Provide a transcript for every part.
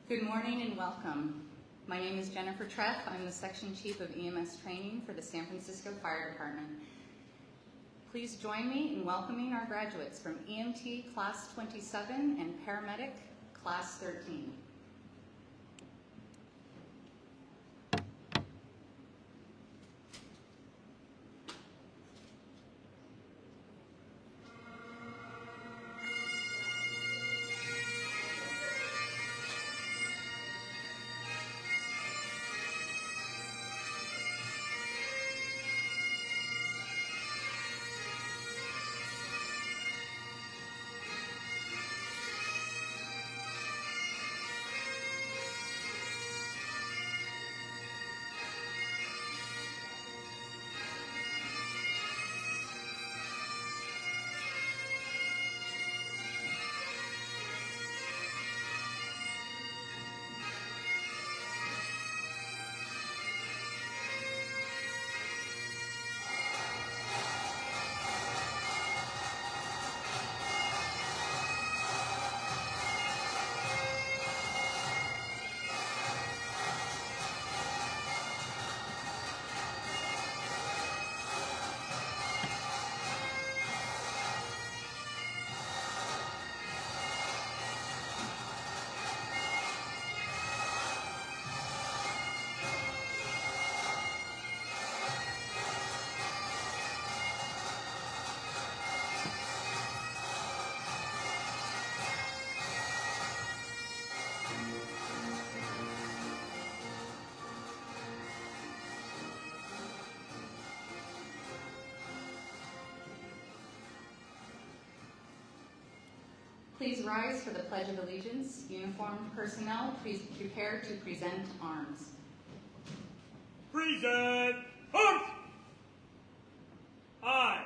Good morning and welcome. My name is Jennifer Treff. I'm the Section Chief of EMS Training for the San Francisco Fire Department. Please join me in welcoming our graduates from EMT Class 27 and Paramedic Class 13. Please rise for the Pledge of Allegiance. Uniformed personnel, please prepare to present arms. Present arms! I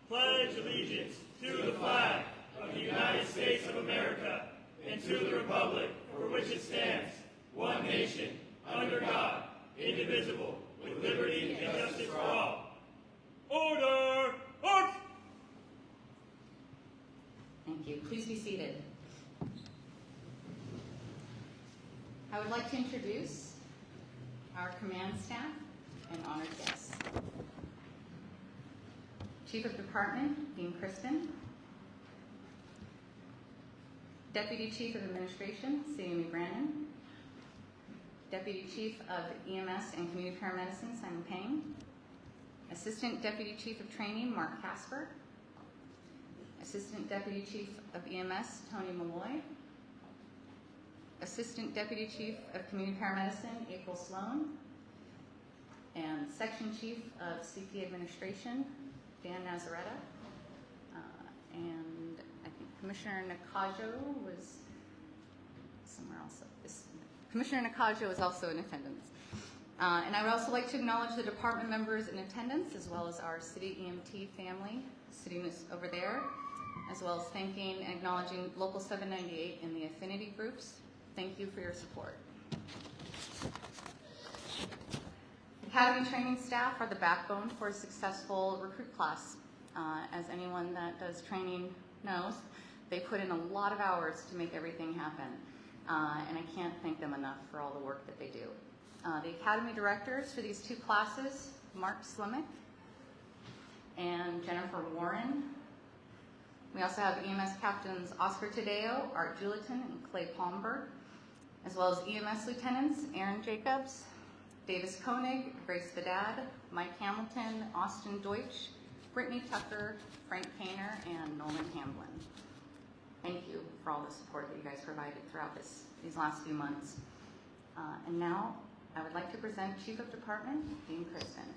pledge allegiance to the flag of the United States of America and to the republic for which it stands, one nation, under God, indivisible, with liberty and justice for all. Order! Arms! Thank you. Please be seated. I would like to introduce our command staff and honored guests. Chief of Department, Dean Kristen. Deputy Chief of Administration, Sammy Brannon. Deputy Chief of EMS and Community Paramedicine, Simon Payne. Assistant Deputy Chief of Training, Mark Casper. Assistant Deputy Chief of EMS, Tony Malloy. Assistant Deputy Chief of Community Paramedicine, April Sloan. And Section Chief of CP Administration, Dan Nazaretta. And I think Commissioner Nakajo was somewhere else. Commissioner Nakajo is also in attendance. And I would also like to acknowledge the department members in attendance, as well as our city EMT family sitting over there, as well as thanking and acknowledging Local 798 and the affinity groups. Thank you for your support. Academy training staff are the backbone for a successful recruit class. As anyone that does training knows, they put in a lot of hours to make everything happen. And I can't thank them enough for all the work that they do. The Academy directors for these two classes, Mark Slimick and Jennifer Warren. We also have EMS captains Oscar Tadeo, Art Juliton, and Clay Palmberg, as well as EMS lieutenants Aaron Jacobs, Davis Koenig, Grace Bedad, Mike Hamilton, Austin Deutsch, Brittany Tucker, Frank Kainer, and Nolan Hamblin. Thank you for all the support that you guys provided throughout these last few months. And now I would like to present Chief of Department, Dean Kristen.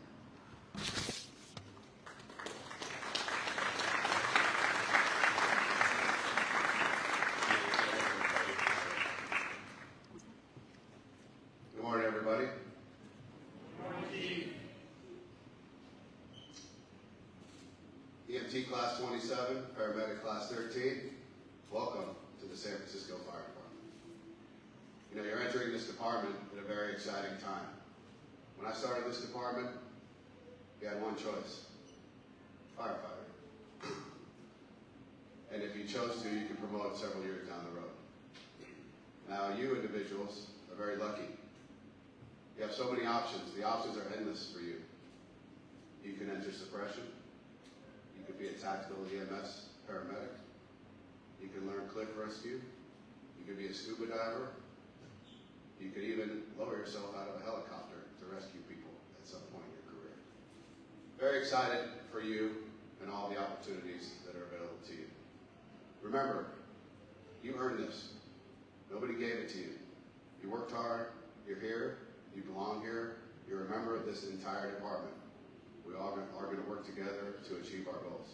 Good morning, everybody. Good morning, Chief. EMT Class 27, Paramedic Class 13, welcome to the San Francisco Fire Department. You know, you're entering this department at a very exciting time. When I started this department, we had one choice: firefighter. And if you chose to, you could promote several years down the road. Now, you individuals are very lucky. You have so many options. The options are endless for you. You can enter suppression. You could be a tactical EMS paramedic. You can learn cliff rescue. You could be a scuba diver. You could even lower yourself out of a helicopter to rescue people at some point in your career. Very excited for you and all the opportunities that are available to you. Remember, you earned this. Nobody gave it to you. You worked hard. You're here. You belong here. You're a member of this entire department. We all are going to work together to achieve our goals.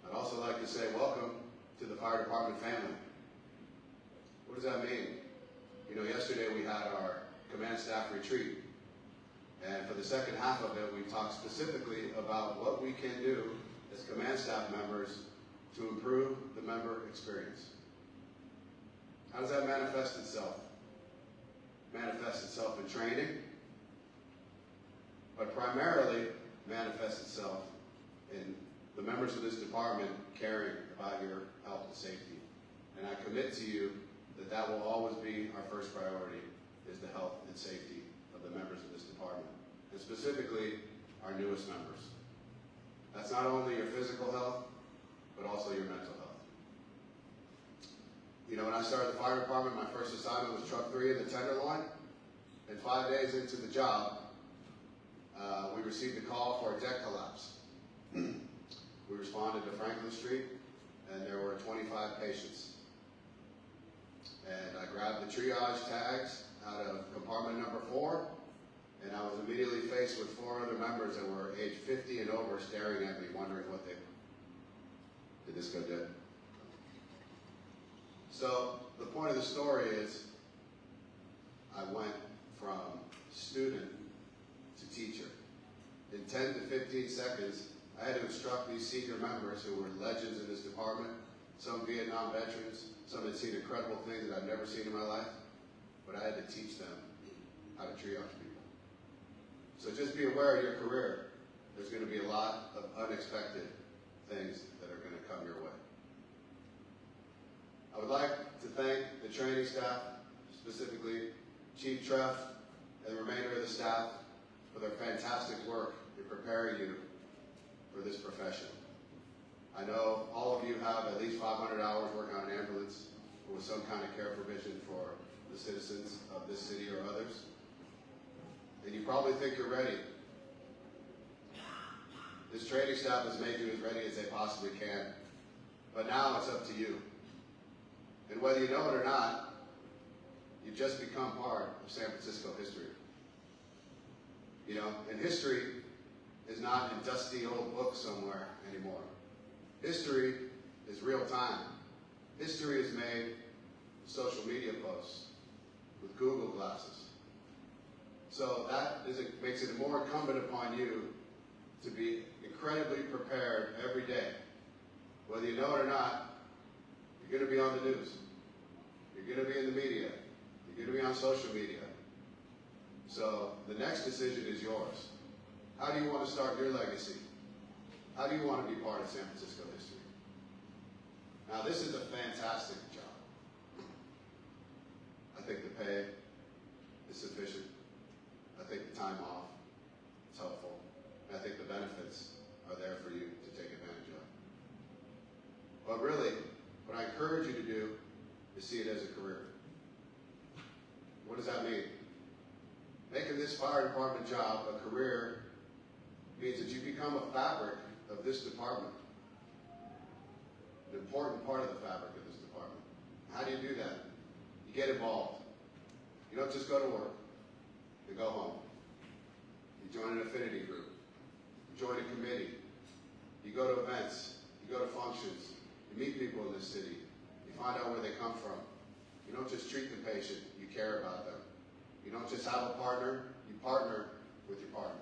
I'd also like to say welcome to the fire department family. What does that mean? You know, yesterday we had our command staff retreat. And for the second half of it, we talked specifically about what we can do as command staff members to improve the member experience. How does that manifest itself? Manifests itself in training, but primarily manifests itself in the members of this department caring about your health and safety. And I commit to you that that will always be our first priority, is the health and safety of the members of this department, and specifically our newest members. That's not only your physical health, but also your mental health. You know, when I started the fire department, my first assignment was truck 3 in the Tenderloin, and 5 days into the job, we received a call for a deck collapse. We responded to Franklin Street, and there were 25 patients. And I grabbed the triage tags out of compartment number 4, and I was immediately faced with 4 other members that were age 50 and over staring at me, wondering what they... Did this go dead? So the point of the story is I went from student to teacher. In 10 to 15 seconds, I had to instruct these senior members who were legends in this department, some Vietnam veterans, some had seen incredible things that I've never seen in my life, but I had to teach them how to triage people. So just be aware of your career. There's going to be a lot of unexpected things that are going to come your way. I would like to thank the training staff, specifically Chief Treff and the remainder of the staff, for their fantastic work in preparing you for this profession. I know all of you have at least 500 hours working on an ambulance or with some kind of care provision for the citizens of this city or others. And you probably think you're ready. This training staff has made you as ready as they possibly can. But now it's up to you. And whether you know it or not, you've just become part of San Francisco history. You know, and history is not in dusty old books somewhere anymore. History is real time. History is made with social media posts, with Google glasses. So that makes it more incumbent upon you to be incredibly prepared every day. Whether you know it or not, you're going to be on the news. You're going to be in the media. You're going to be on social media. So the next decision is yours. How do you want to start your legacy? How do you want to be part of San Francisco history? Now, this is a fantastic job. I think the pay is sufficient. I think the time off is helpful. And I think the benefits are there for you to take advantage of. But really, what I encourage you to do is see it as a career. What does that mean? Making this fire department job a career means that you become a fabric of this department, an important part of the fabric of this department. How do you do that? You get involved. You don't just go to work and go home. You join an affinity group. You join a committee. You go to events. You go to functions. You meet people in this city. You find out where they come from. You don't just treat the patient. You care about them. You don't just have a partner. You partner with your partner.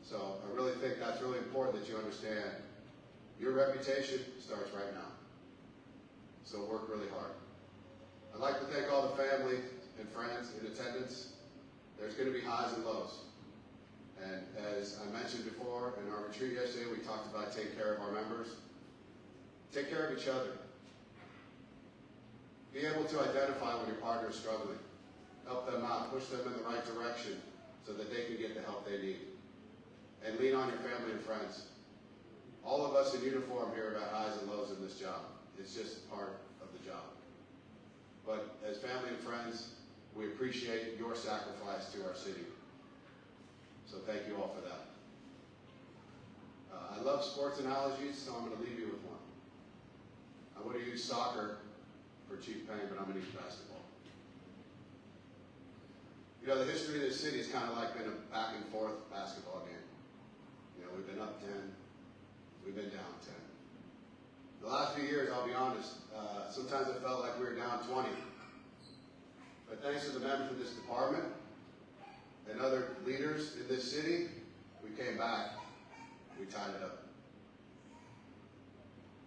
So I really think that's really important that you understand your reputation starts right now. So work really hard. I'd like to thank all the family and friends in attendance. There's going to be highs and lows. And as I mentioned before in our retreat yesterday, we talked about taking care of our members. Take care of each other. Be able to identify when your partner is struggling. Help them out, push them in the right direction so that they can get the help they need. And lean on your family and friends. All of us in uniform here have had highs and lows in this job. It's just part of the job. But as family and friends, we appreciate your sacrifice to our city. So thank you all for that. I love sports analogies, so I'm going to leave you with one. I would have used soccer for Chief Payne, but I'm going to use basketball. You know, the history of this city has kind of like been a back and forth basketball game. You know, we've been up 10, we've been down 10. The last few years, I'll be honest, sometimes it felt like we were down 20. But thanks to the members of this department and other leaders in this city, we came back, we tied it up.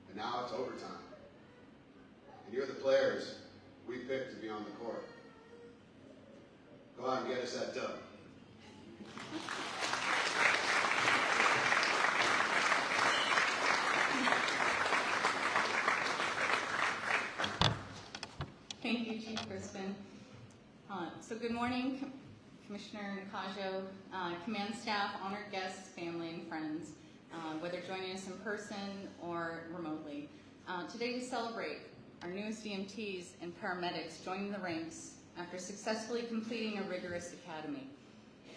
And now it's overtime. And you're the players we picked to be on the court. Go out and get us that dub. Thank you, Chief Crispin. So good morning, Commissioner Nakajo, command staff, honored guests, family, and friends, whether joining us in person or remotely. Today we celebrate our newest EMTs and paramedics joining the ranks after successfully completing a rigorous academy.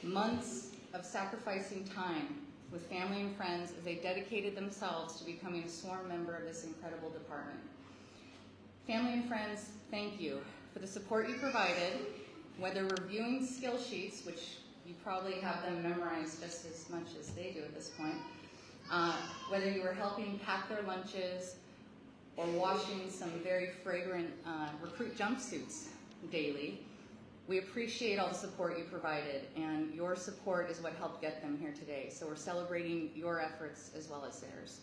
Months of sacrificing time with family and friends as they dedicated themselves to becoming a sworn member of this incredible department. Family and friends, thank you for the support you provided, whether reviewing skill sheets, which you probably have them memorized just as much as they do at this point, whether you were helping pack their lunches or washing some very fragrant recruit jumpsuits daily. We appreciate all the support you provided, and your support is what helped get them here today. So we're celebrating your efforts as well as theirs.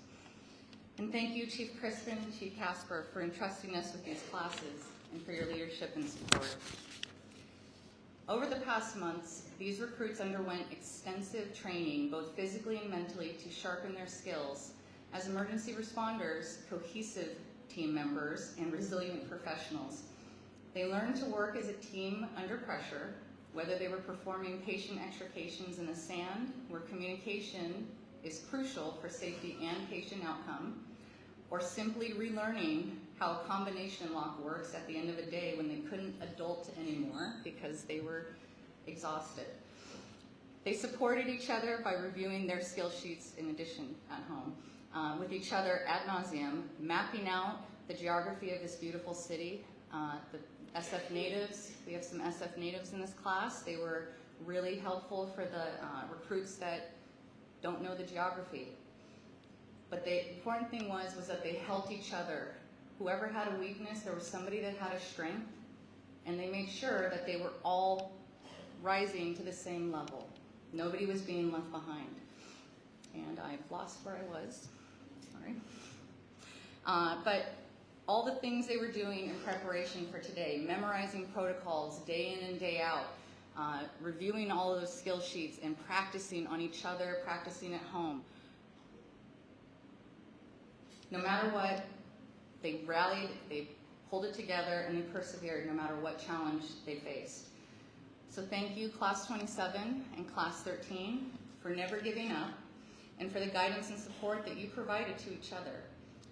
And thank you, Chief Crispin, Chief Casper, for entrusting us with these classes and for your leadership and support. Over the past months, these recruits underwent extensive training, both physically and mentally, to sharpen their skills as emergency responders, cohesive team members, and resilient professionals. They learned to work as a team under pressure, whether they were performing patient extrications in the sand, where communication is crucial for safety and patient outcome, or simply relearning how a combination lock works at the end of a day when they couldn't adult anymore because they were exhausted. They supported each other by reviewing their skill sheets in addition at home, with each other ad nauseum, mapping out the geography of this beautiful city. The SF natives, we have some SF natives in this class. They were really helpful for the recruits that don't know the geography. But the important thing was that they helped each other. Whoever had a weakness, there was somebody that had a strength, and they made sure that they were all rising to the same level. Nobody was being left behind. And I've lost where I was, sorry. But all the things they were doing in preparation for today, memorizing protocols day in and day out, reviewing all of those skill sheets and practicing on each other, practicing at home. No matter what, they rallied, they pulled it together, and they persevered no matter what challenge they faced. So thank you, Class 27 and Class 13, for never giving up, and for the guidance and support that you provided to each other.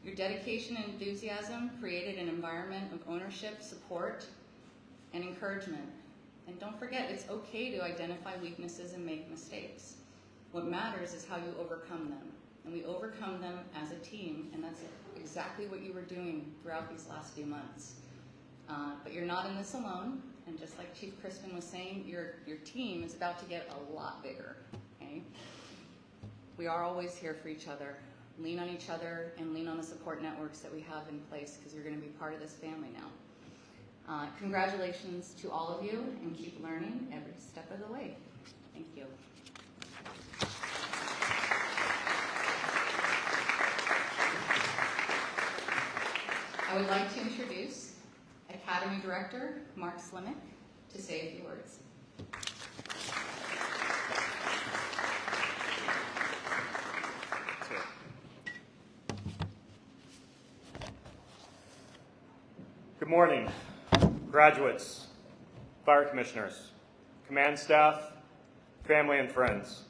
Your dedication and enthusiasm created an environment of ownership, support, and encouragement. And don't forget, it's okay to identify weaknesses and make mistakes. What matters is how you overcome them. And we overcome them as a team, and that's exactly what you were doing throughout these last few months. But you're not in this alone, and just like Chief Crispin was saying, your team is about to get a lot bigger, okay? We are always here for each other. Lean on each other and lean on the support networks that we have in place, because you're going to be part of this family now. Congratulations to all of you, and keep learning every step of the way. Thank you. I would like to introduce Academy Director Mark Slimick to say a few words. Good morning, graduates, fire commissioners, command staff, family and friends.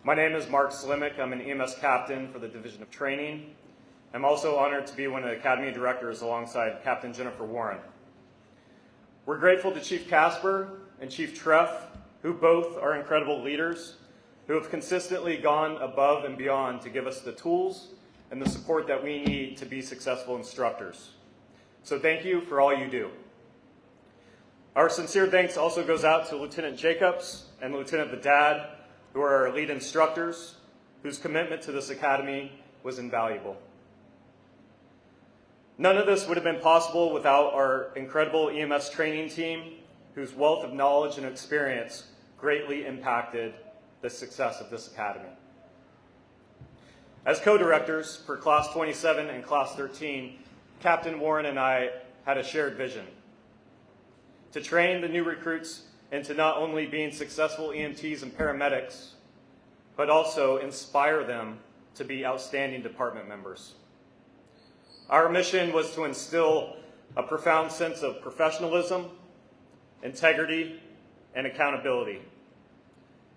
My name is Mark Slimick. I'm an EMS captain for the Division of Training. I'm also honored to be one of the Academy directors alongside Captain Jennifer Warren. We're grateful to Chief Casper and Chief Treff, who both are incredible leaders, who have consistently gone above and beyond to give us the tools and the support that we need to be successful instructors. So thank you for all you do. Our sincere thanks also goes out to Lieutenant Jacobs and Lieutenant Bedad, who are our lead instructors, whose commitment to this academy was invaluable. None of this would have been possible without our incredible EMS training team, whose wealth of knowledge and experience greatly impacted the success of this academy. As co-directors for Class 27 and Class 13, Captain Warren and I had a shared vision: to train the new recruits into not only being successful EMTs and paramedics, but also inspire them to be outstanding department members. Our mission was to instill a profound sense of professionalism, integrity, and accountability.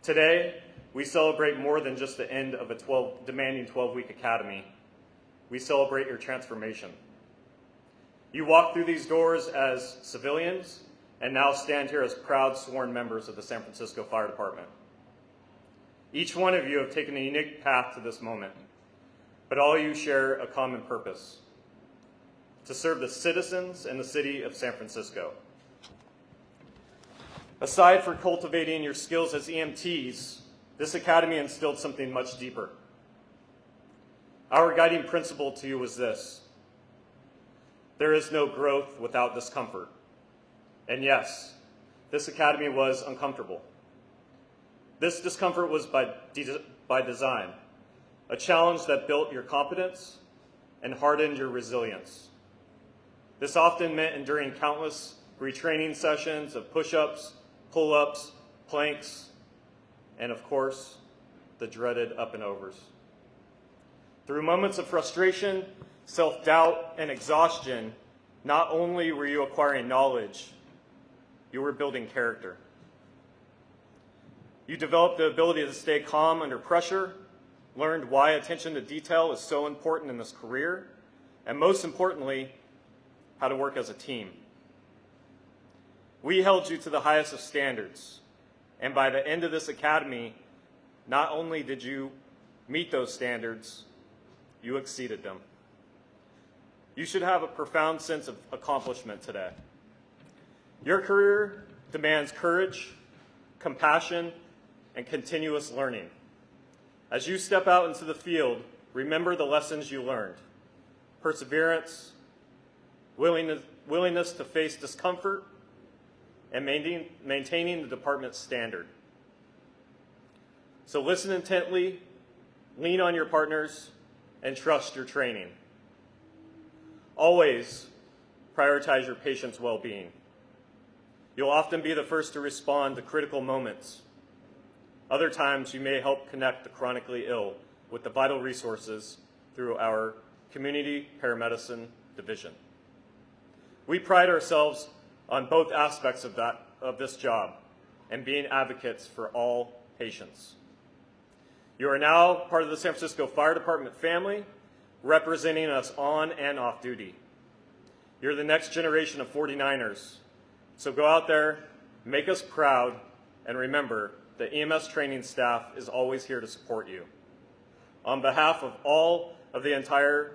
Today, we celebrate more than just the end of a demanding 12-week academy. We celebrate your transformation. You walked through these doors as civilians and now stand here as proud sworn members of the San Francisco Fire Department. Each one of you have taken a unique path to this moment, but all of you share a common purpose: to serve the citizens and the city of San Francisco. Aside from cultivating your skills as EMTs, this academy instilled something much deeper. Our guiding principle to you was this: there is no growth without discomfort. And yes, this academy was uncomfortable. This discomfort was by design, a challenge that built your competence and hardened your resilience. This often meant enduring countless retraining sessions of push-ups, pull-ups, planks, and of course, the dreaded up and overs. Through moments of frustration, self-doubt, and exhaustion, not only were you acquiring knowledge, you were building character. You developed the ability to stay calm under pressure, learned why attention to detail is so important in this career, and most importantly, how to work as a team. We held you to the highest of standards, and by the end of this academy, not only did you meet those standards, you exceeded them. You should have a profound sense of accomplishment today. Your career demands courage, compassion, and continuous learning. As you step out into the field, remember the lessons you learned: perseverance, willingness to face discomfort, and maintaining the department's standard. So listen intently, lean on your partners, and trust your training. Always prioritize your patient's well-being. You'll often be the first to respond to critical moments. Other times, you may help connect the chronically ill with the vital resources through our community paramedicine division. We pride ourselves on both aspects of this job and being advocates for all patients. You are now part of the San Francisco Fire Department family, representing us on and off duty. You're the next generation of 49ers. So go out there, make us proud, and remember, the EMS training staff is always here to support you. On behalf of all of the entire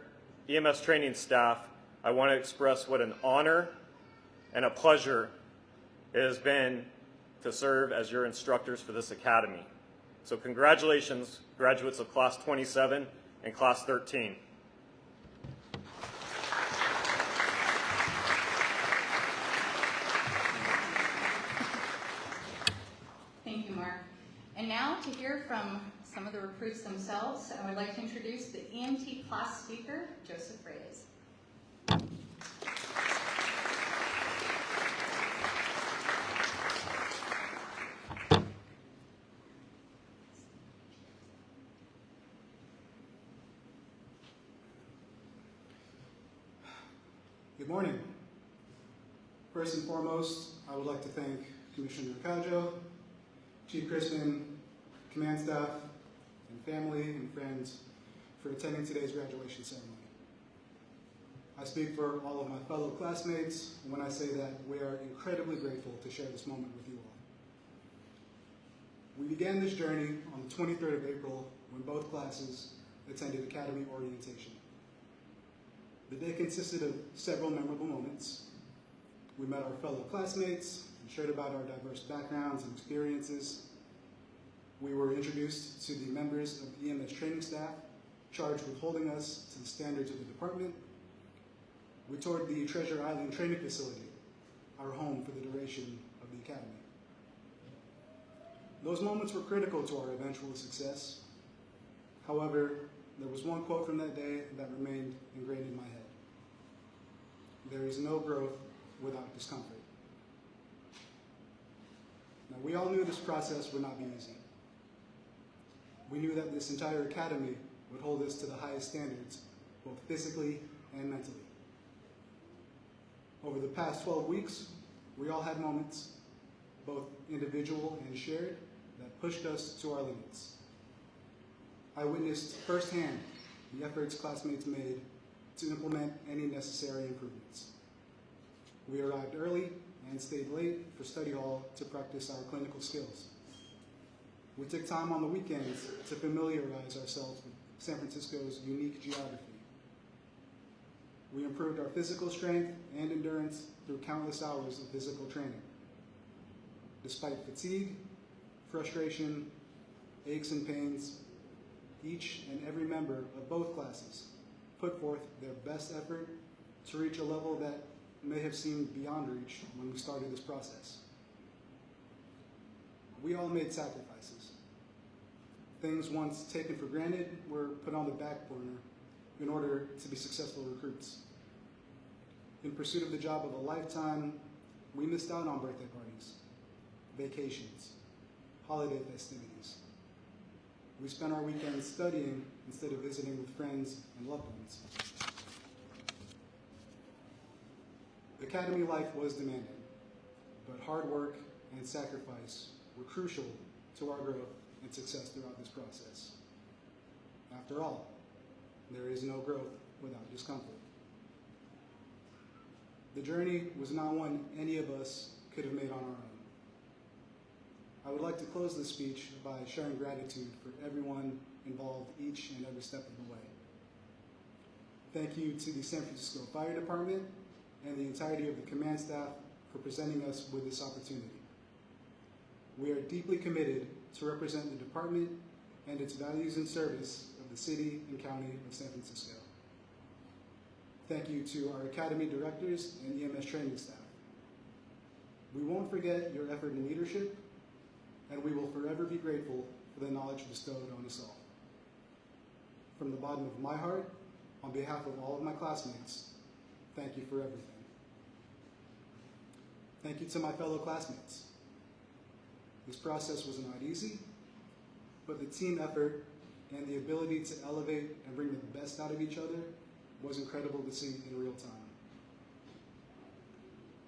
EMS training staff, I want to express what an honor and a pleasure it has been to serve as your instructors for this academy. So congratulations, graduates of Class 27 and Class 13. Thank you, Mark. And now to hear from some of the recruits themselves, I would like to introduce the EMT class speaker, Joseph Reyes. Good morning. First and foremost, I would like to thank Commissioner Cajo, Chief Crispin, command staff, and family and friends for attending today's graduation ceremony. I speak for all of my fellow classmates when I say that we are incredibly grateful to share this moment with you all. We began this journey on the 23rd of April when both classes attended Academy orientation. The day consisted of several memorable moments. We met our fellow classmates and shared about our diverse backgrounds and experiences. We were introduced to the members of the EMS training staff charged with holding us to the standards of the department. We toured the Treasure Island training facility, our home for the duration of the academy. Those moments were critical to our eventual success. However, there was one quote from that day that remained ingrained in my head. There is no growth without discomfort. Now, we all knew this process would not be easy. We knew that this entire academy would hold us to the highest standards, both physically and mentally. Over the past 12 weeks, we all had moments, both individual and shared, that pushed us to our limits. I witnessed firsthand the efforts classmates made to implement any necessary improvements. We arrived early and stayed late for study hall to practice our clinical skills. We took time on the weekends to familiarize ourselves with San Francisco's unique geography. We improved our physical strength and endurance through countless hours of physical training. Despite fatigue, frustration, aches and pains, each and every member of both classes put forth their best effort to reach a level that may have seemed beyond reach when we started this process. We all made sacrifices. Things once taken for granted were put on the back burner in order to be successful recruits. In pursuit of the job of a lifetime, we missed out on birthday parties, vacations, holiday festivities. We spent our weekends studying instead of visiting with friends and loved ones. Academy life was demanding, but hard work and sacrifice were crucial to our growth and success throughout this process. After all, there is no growth without discomfort. The journey was not one any of us could have made on our own. I would like to close this speech by sharing gratitude for everyone involved each and every step of the way. Thank you to the San Francisco Fire Department and the entirety of the command staff for presenting us with this opportunity. We are deeply committed to represent the department and its values in service of the city and county of San Francisco. Thank you to our academy directors and EMS training staff. We won't forget your effort and leadership, and we will forever be grateful for the knowledge bestowed on us all. From the bottom of my heart, on behalf of all of my classmates, thank you for everything. Thank you to my fellow classmates. This process was not easy, but the team effort and the ability to elevate and bring the best out of each other was incredible to see in real time.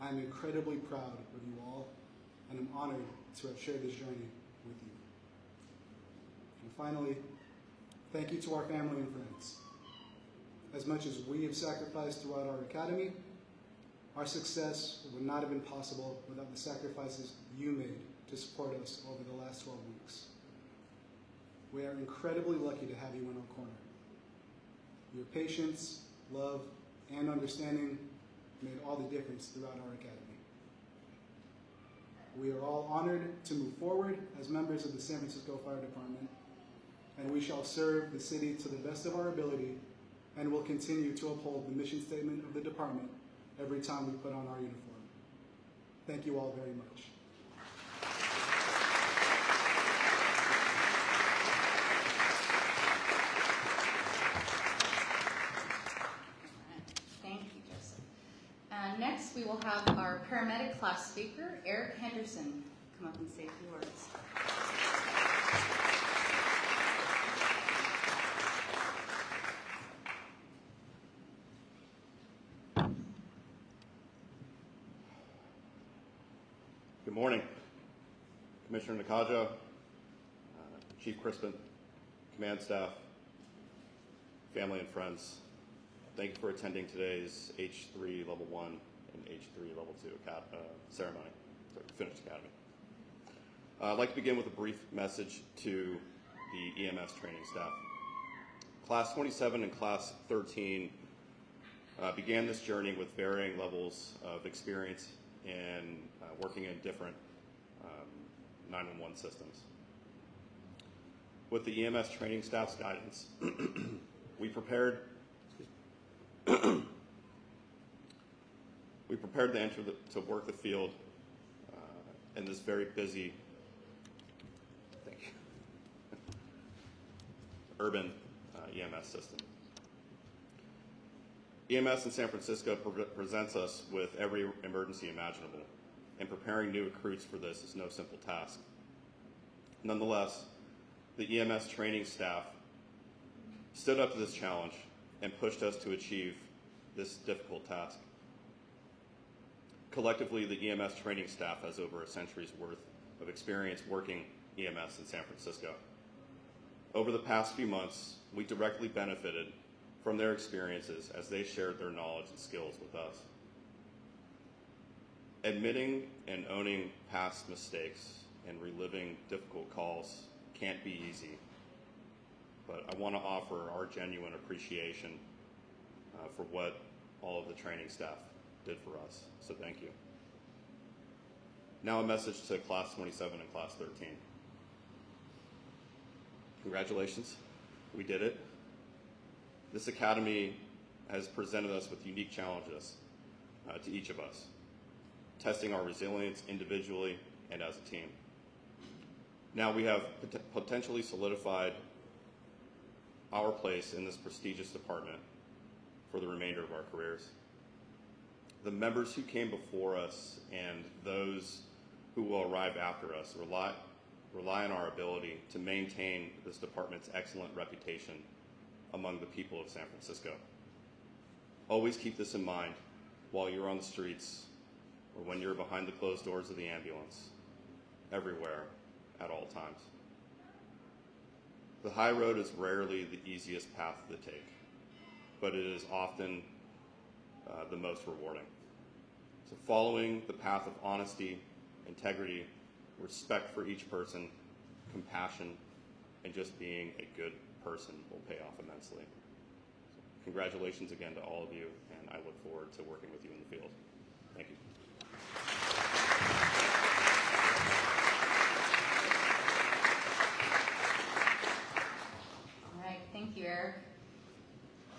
I'm incredibly proud of you all, and I'm honored to have shared this journey with you. And finally, thank you to our family and friends. As much as we have sacrificed throughout our academy, our success would not have been possible without the sacrifices you made to support us over the last 12 weeks. We are incredibly lucky to have you in our corner. Your patience, love, and understanding made all the difference throughout our academy. We are all honored to move forward as members of the San Francisco Fire Department, and we shall serve the city to the best of our ability and will continue to uphold the mission statement of the department every time we put on our uniform. Thank you all very much. Thank you, Joseph. Next, we will have our paramedic class speaker, Eric Henderson, come up and say a few words. Good morning, Commissioner Nakajo, Chief Crispin, command staff, family and friends. Thank you for attending today's H3 Level 1 and H3 Level 2 ceremony, finished academy. I'd like to begin with a brief message to the EMS training staff. Class 27 and Class 13 began this journey with varying levels of experience in working in different 911 systems. With the EMS training staff's guidance, we prepared to enter to work the field in this very busy, urban EMS system. EMS in San Francisco presents us with every emergency imaginable, and preparing new recruits for this is no simple task. Nonetheless, the EMS training staff stood up to this challenge and pushed us to achieve this difficult task. Collectively, the EMS training staff has over a century's worth of experience working EMS in San Francisco. Over the past few months, we directly benefited from their experiences as they shared their knowledge and skills with us. Admitting and owning past mistakes and reliving difficult calls can't be easy, but I want to offer our genuine appreciation for what all of the training staff did for us, so thank you. Now a message to Class 27 and Class 13. Congratulations, we did it. This academy has presented us with unique challenges to each of us, testing our resilience individually and as a team. Now we have potentially solidified our place in this prestigious department for the remainder of our careers. The members who came before us and those who will arrive after us rely on our ability to maintain this department's excellent reputation among the people of San Francisco. Always keep this in mind while you're on the streets or when you're behind the closed doors of the ambulance, everywhere, at all times. The high road is rarely the easiest path to take, but it is often the most rewarding. So following the path of honesty, integrity, respect for each person, compassion, and just being a good person will pay off immensely. So congratulations again to all of you, and I look forward to working with you in the field. Thank you. All right, thank you, Eric.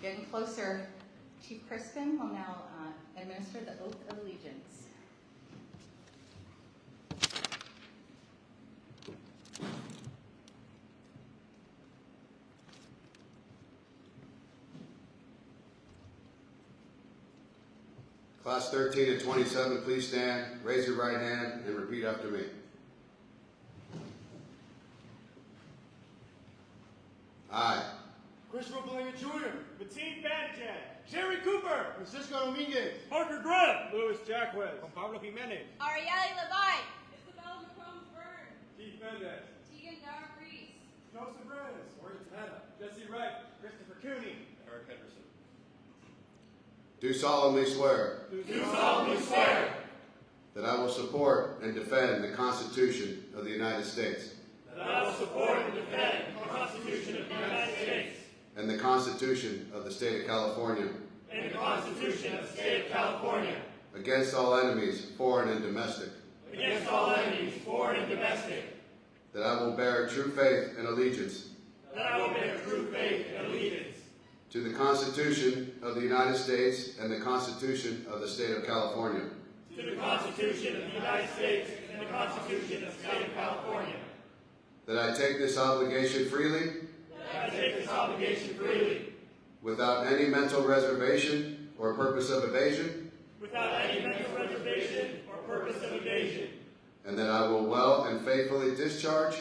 Getting closer, Chief Crispin will now administer the Oath of Allegiance. Class 13 and 27, please stand, raise your right hand, and repeat after me. I Christopher Belanger Jr., Mateen Banajad, Jerry Cooper, Francisco Dominguez, Parker Greb, Louis Jacquez, Juan Pablo Jimenez, Arieli Levine, Isabel McCombs Byrne, Keith Mendez, Tegan Dar Reese, Joseph Reyes, Maureen Tanetta, Jesse Wright, Christopher Cooney, Eric Henderson. do solemnly swear Do solemnly swear that I will support and defend the Constitution of the United States that I will support and defend the Constitution of the United States and the Constitution of the State of California and the Constitution of the State of California against all enemies, foreign and domestic, against all enemies, foreign and domestic, that I will bear true faith and allegiance that I will bear true faith and allegiance to the Constitution of the United States and the Constitution of the State of California, to the Constitution of the United States and the Constitution of the State of California, that I take this obligation freely that I take this obligation freely without any mental reservation or purpose of evasion, without any mental reservation or purpose of evasion, and that I will well and faithfully discharge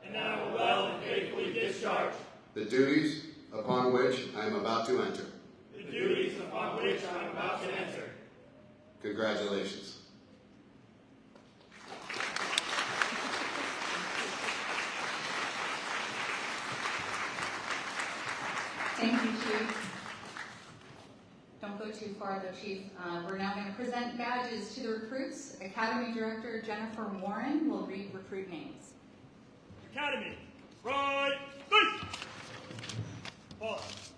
and that I will well and faithfully discharge the duties upon which I am about to enter. the duties upon which I am about to enter. Congratulations. too far, though, Chief. We're now going to present badges to the recruits. Academy Director Jennifer Warren will read recruit names. Academy, right, face! Pause.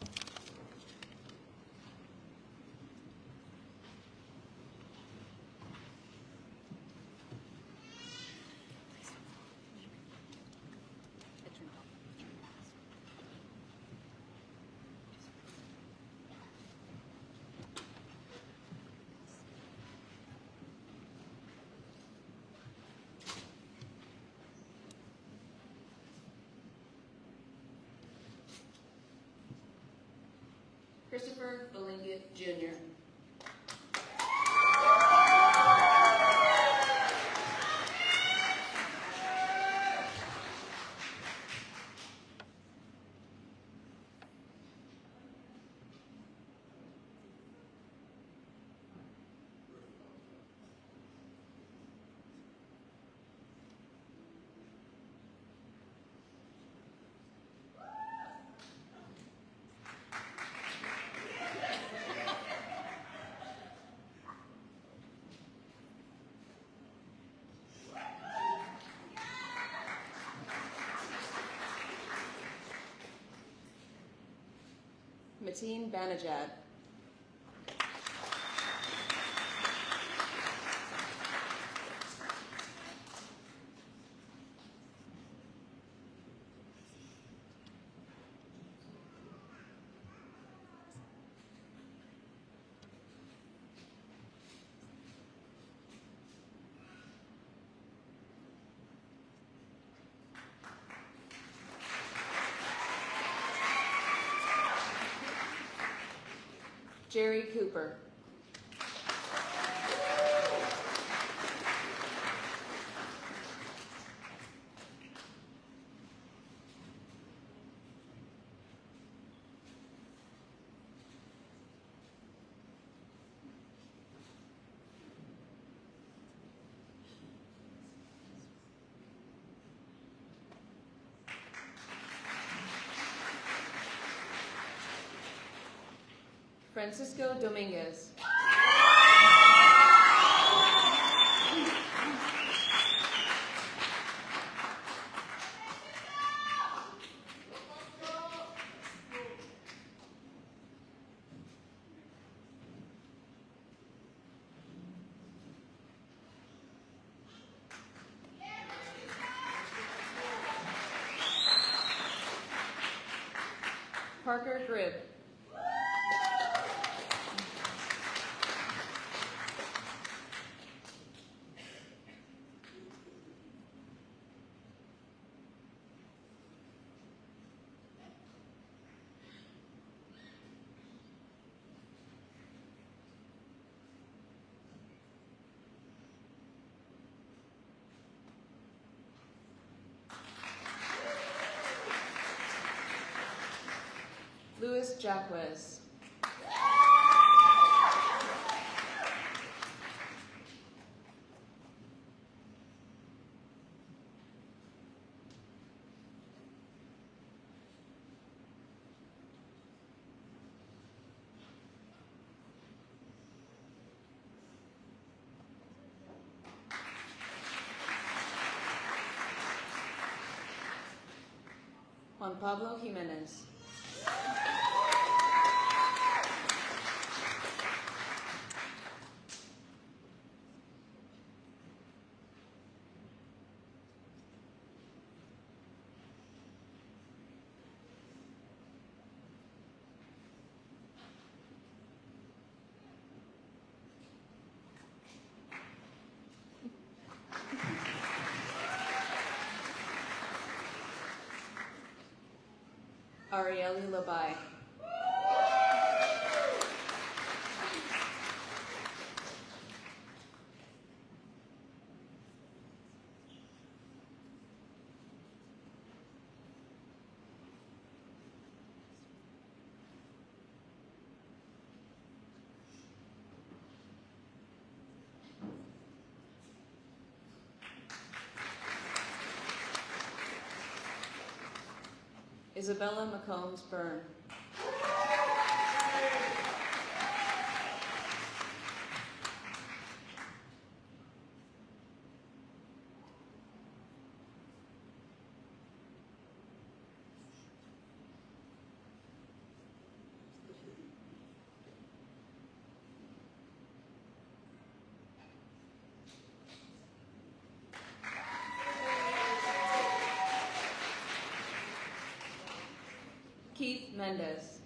Christopher Belinga, Jr. Mateen Banajad. Jerry Cooper. Francisco Dominguez. Parker Gribb. Luis Jacquez. Juan Pablo Jimenez. Arieli Labai. Isabella McCombs Byrne. Mendez.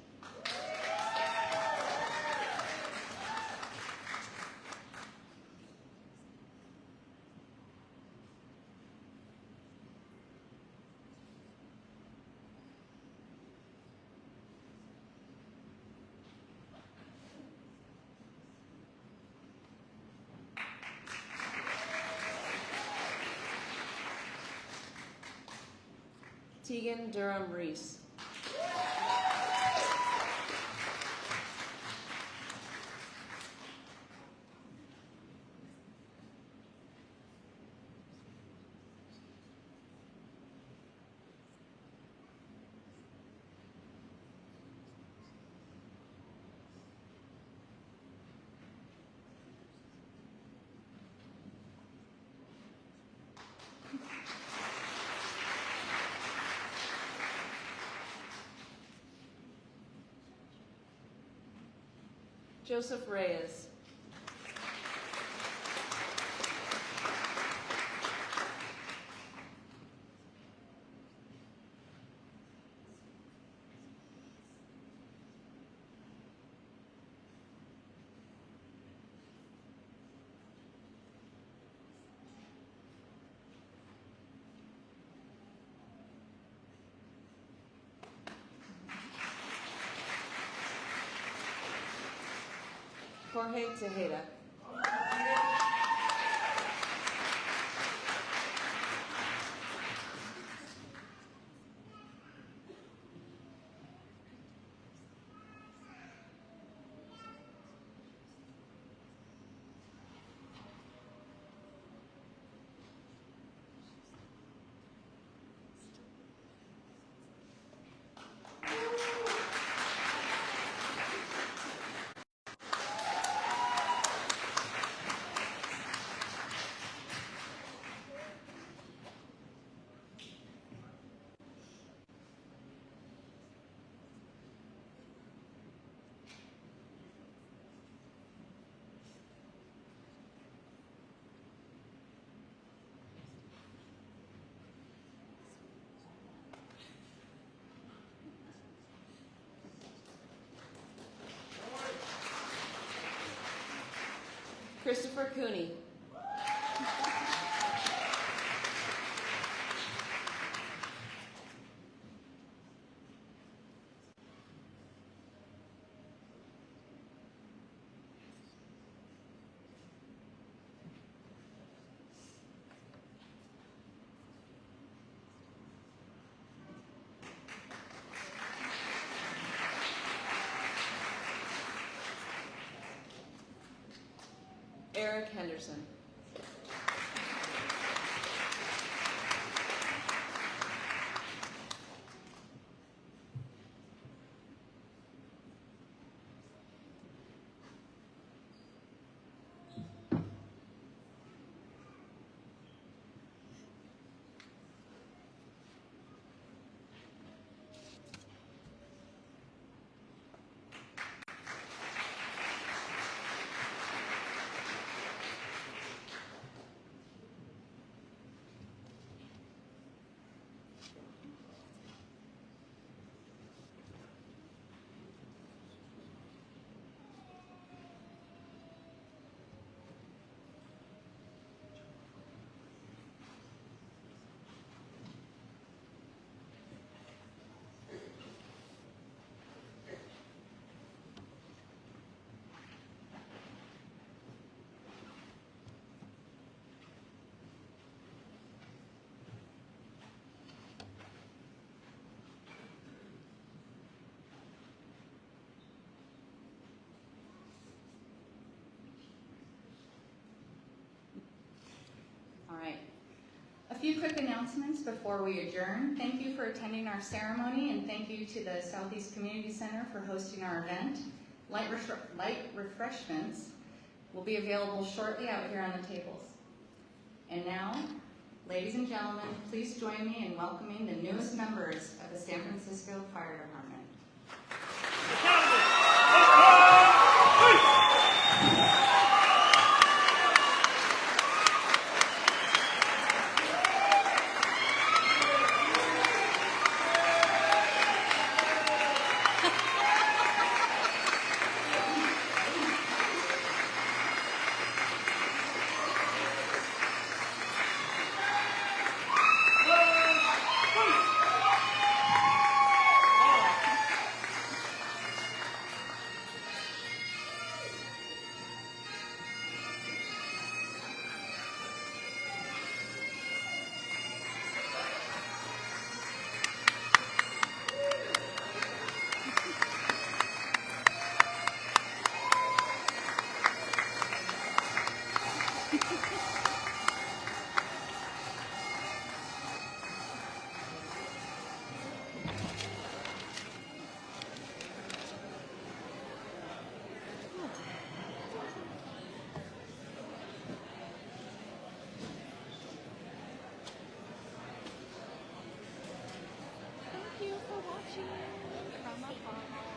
Tegan Durham Reese. Joseph Reyes. Jorge Tejeda. Christopher Cooney. Eric Henderson. All right. A few quick announcements before we adjourn. Thank you for attending our ceremony, and thank you to the Southeast Community Center for hosting our event. Light refreshments will be available shortly out here on the tables. And now, ladies and gentlemen, please join me in welcoming the newest members of the San Francisco Fire Department. Thank you for watching from afar.